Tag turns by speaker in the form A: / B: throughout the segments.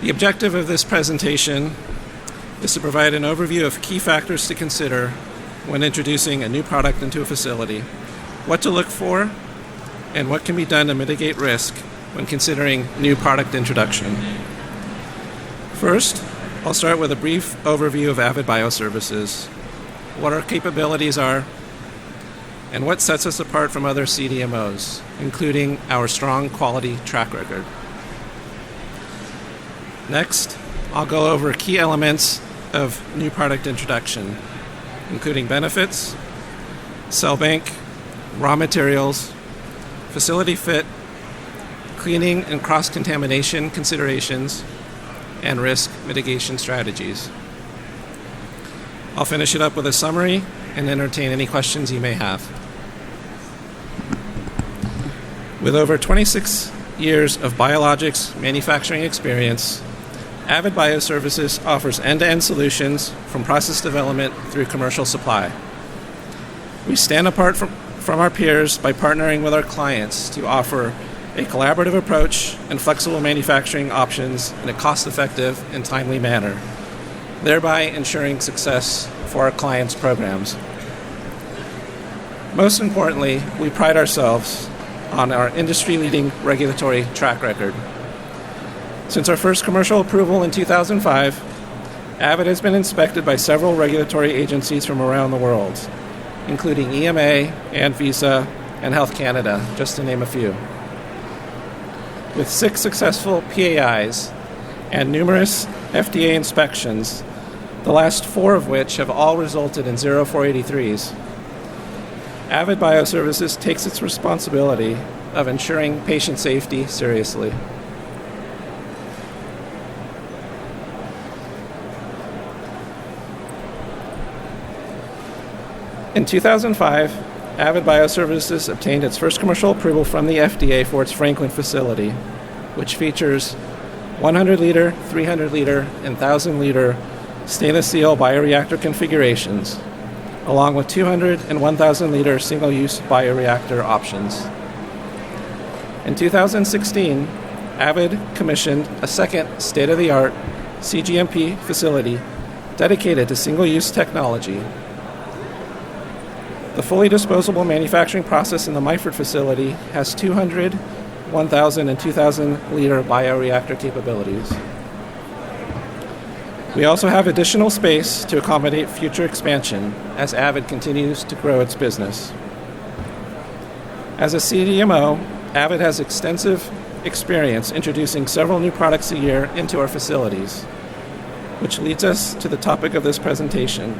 A: The objective of this presentation is to provide an overview of key factors to consider when introducing a new product into a facility, what to look for, and what can be done to mitigate risk when considering new product introduction. First, I'll start with a brief overview of Avid Bioservices, what our capabilities are, and what sets us apart from other CDMOs, including our strong quality track record. Next, I'll go over key elements of new product introduction, including benefits, cell bank, raw materials, facility fit, cleaning and cross-contamination considerations, and risk mitigation strategies. I'll finish it up with a summary and entertain any questions you may have. With over 26 years of biologics manufacturing experience, Avid Bioservices offers end-to-end solutions from process development through commercial supply. We stand apart from our peers by partnering with our clients to offer a collaborative approach and flexible manufacturing options in a cost-effective and timely manner, thereby ensuring success for our clients' programs. Most importantly, we pride ourselves on our industry-leading regulatory track record. Since our first commercial approval in 2005, Avid has been inspected by several regulatory agencies from around the world, including EMA, ANVISA, and Health Canada, just to name a few. With 6 successful PAIs and numerous FDA inspections, the last 4 of which have all resulted in 483s, Avid Bioservices takes its responsibility of ensuring patient safety seriously. In 2005, Avid Bioservices obtained its first commercial approval from the FDA for its Franklin facility, which features 100-liter, 300-liter, and 1,000-liter stainless steel bioreactor configurations, along with 200 and 1,000-liter single-use bioreactor options. In 2016, Avid commissioned a second state-of-the-art CGMP facility dedicated to single-use technology. The fully disposable manufacturing process in the Myford facility has 200, 1,000, and 2,000-liter bioreactor capabilities. We also have additional space to accommodate future expansion as Avid continues to grow its business. As a CDMO, Avid has extensive experience introducing several new products a year into our facilities, which leads us to the topic of this presentation: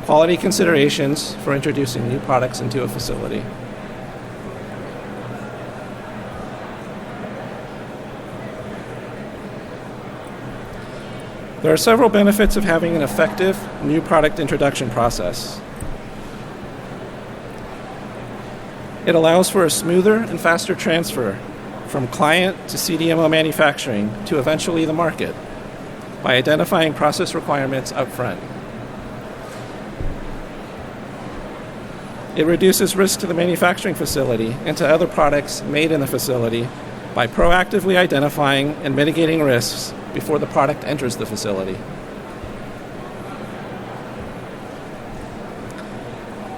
A: quality considerations for introducing new products into a facility. There are several benefits of having an effective new product introduction process. It allows for a smoother and faster transfer from client to CDMO manufacturing to eventually the market by identifying process requirements up front. It reduces risk to the manufacturing facility and to other products made in the facility by proactively identifying and mitigating risks before the product enters the facility.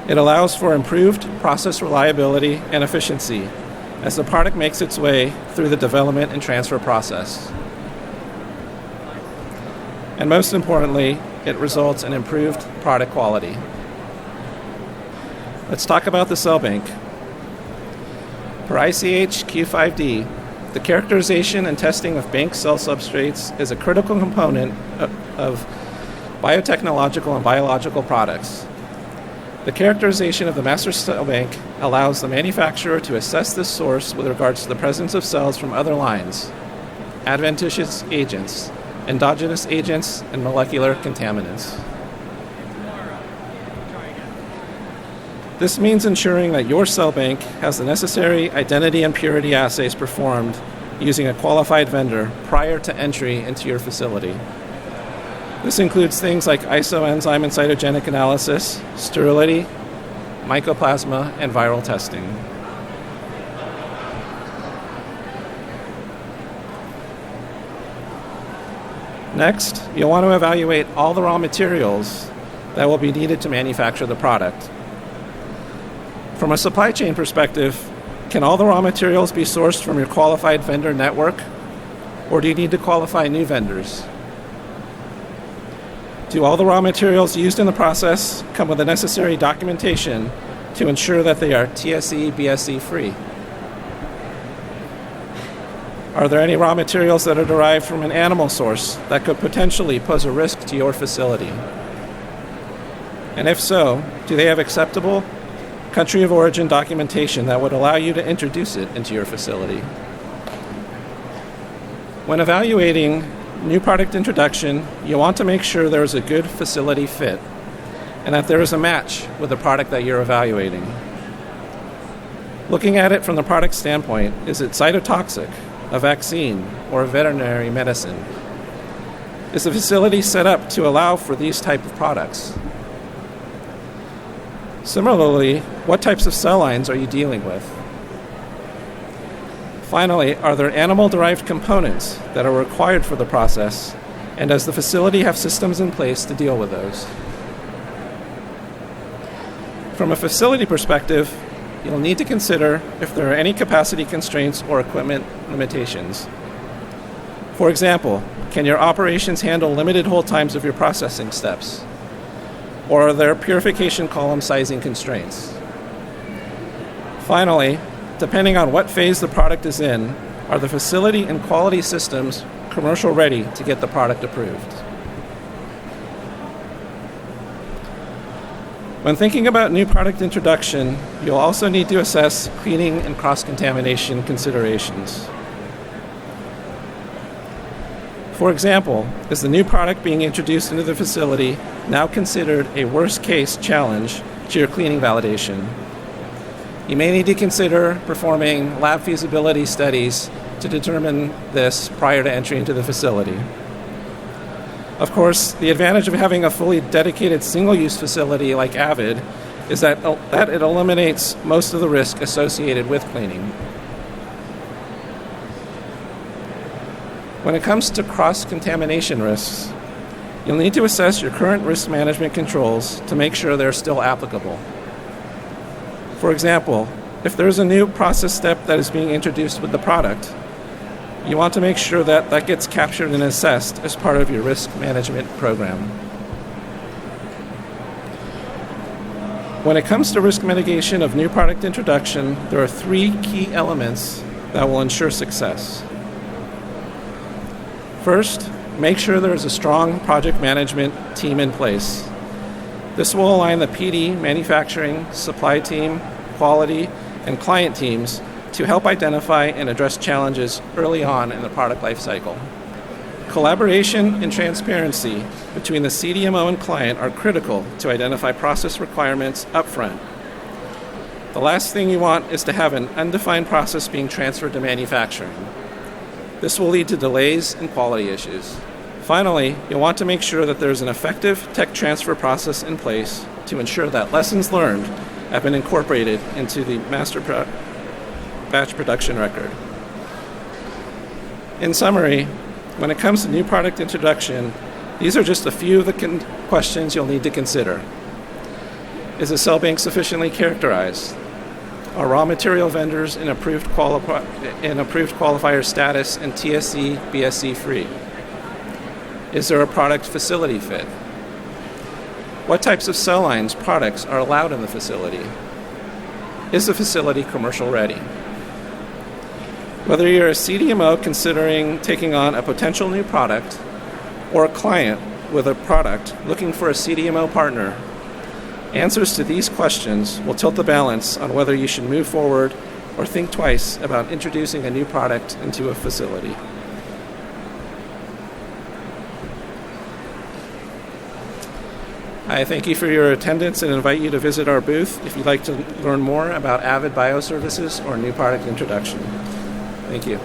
A: It allows for improved process reliability and efficiency as the product makes its way through the development and transfer process. And most importantly, it results in improved product quality. Let's talk about the cell bank. For ICH Q5D, the characterization and testing of bank cell substrates is a critical component of biotechnological and biological products. The characterization of the master cell bank allows the manufacturer to assess this source with regards to the presence of cells from other lines, adventitious agents, endogenous agents, and molecular contaminants. This means ensuring that your cell bank has the necessary identity and purity assays performed using a qualified vendor prior to entry into your facility. This includes things like isoenzyme and cytogenic analysis, sterility, mycoplasma, and viral testing. Next, you'll want to evaluate all the raw materials that will be needed to manufacture the product. From a supply chain perspective, can all the raw materials be sourced from your qualified vendor network, or do you need to qualify new vendors? Do all the raw materials used in the process come with the necessary documentation to ensure that they are TSE, BSE free? Are there any raw materials that are derived from an animal source that could potentially pose a risk to your facility? And if so, do they have acceptable country of origin documentation that would allow you to introduce it into your facility? When evaluating new product introduction, you want to make sure there is a good facility fit and that there is a match with the product that you're evaluating. Looking at it from the product standpoint, is it cytotoxic, a vaccine, or a veterinary medicine? Is the facility set up to allow for these type of products? Similarly, what types of cell lines are you dealing with? Finally, are there animal-derived components that are required for the process, and does the facility have systems in place to deal with those? From a facility perspective, you'll need to consider if there are any capacity constraints or equipment limitations. For example, can your operations handle limited hold times of your processing steps? Or are there purification column sizing constraints? Finally, depending on what phase the product is in, are the facility and quality systems commercial ready to get the product approved? When thinking about new product introduction, you'll also need to assess cleaning and cross-contamination considerations. For example, is the new product being introduced into the facility now considered a worst-case challenge to your cleaning validation? You may need to consider performing lab feasibility studies to determine this prior to entry into the facility. Of course, the advantage of having a fully dedicated single-use facility like Avid is that it eliminates most of the risk associated with cleaning. When it comes to cross-contamination risks, you'll need to assess your current risk management controls to make sure they're still applicable. For example, if there's a new process step that is being introduced with the product, you want to make sure that that gets captured and assessed as part of your risk management program. When it comes to risk mitigation of new product introduction, there are 3 key elements that will ensure success. First, make sure there is a strong project management team in place. This will align the PD, manufacturing, supply team, quality, and client teams to help identify and address challenges early on in the product lifecycle. Collaboration and transparency between the CDMO and client are critical to identify process requirements upfront. The last thing you want is to have an undefined process being transferred to manufacturing. This will lead to delays and quality issues. Finally, you'll want to make sure that there's an effective tech transfer process in place to ensure that lessons learned have been incorporated into the master batch production record. In summary, when it comes to new product introduction, these are just a few of the questions you'll need to consider. Is the cell bank sufficiently characterized? Are raw material vendors in approved qualifier status and TSE, BSE free? Is there a product facility fit? What types of cell lines products are allowed in the facility? Is the facility commercial ready? Whether you're a CDMO considering taking on a potential new product or a client with a product looking for a CDMO partner, answers to these questions will tilt the balance on whether you should move forward or think twice about introducing a new product into a facility. I thank you for your attendance and invite you to visit our booth if you'd like to learn more about Avid Bioservices or new product introduction. Thank you.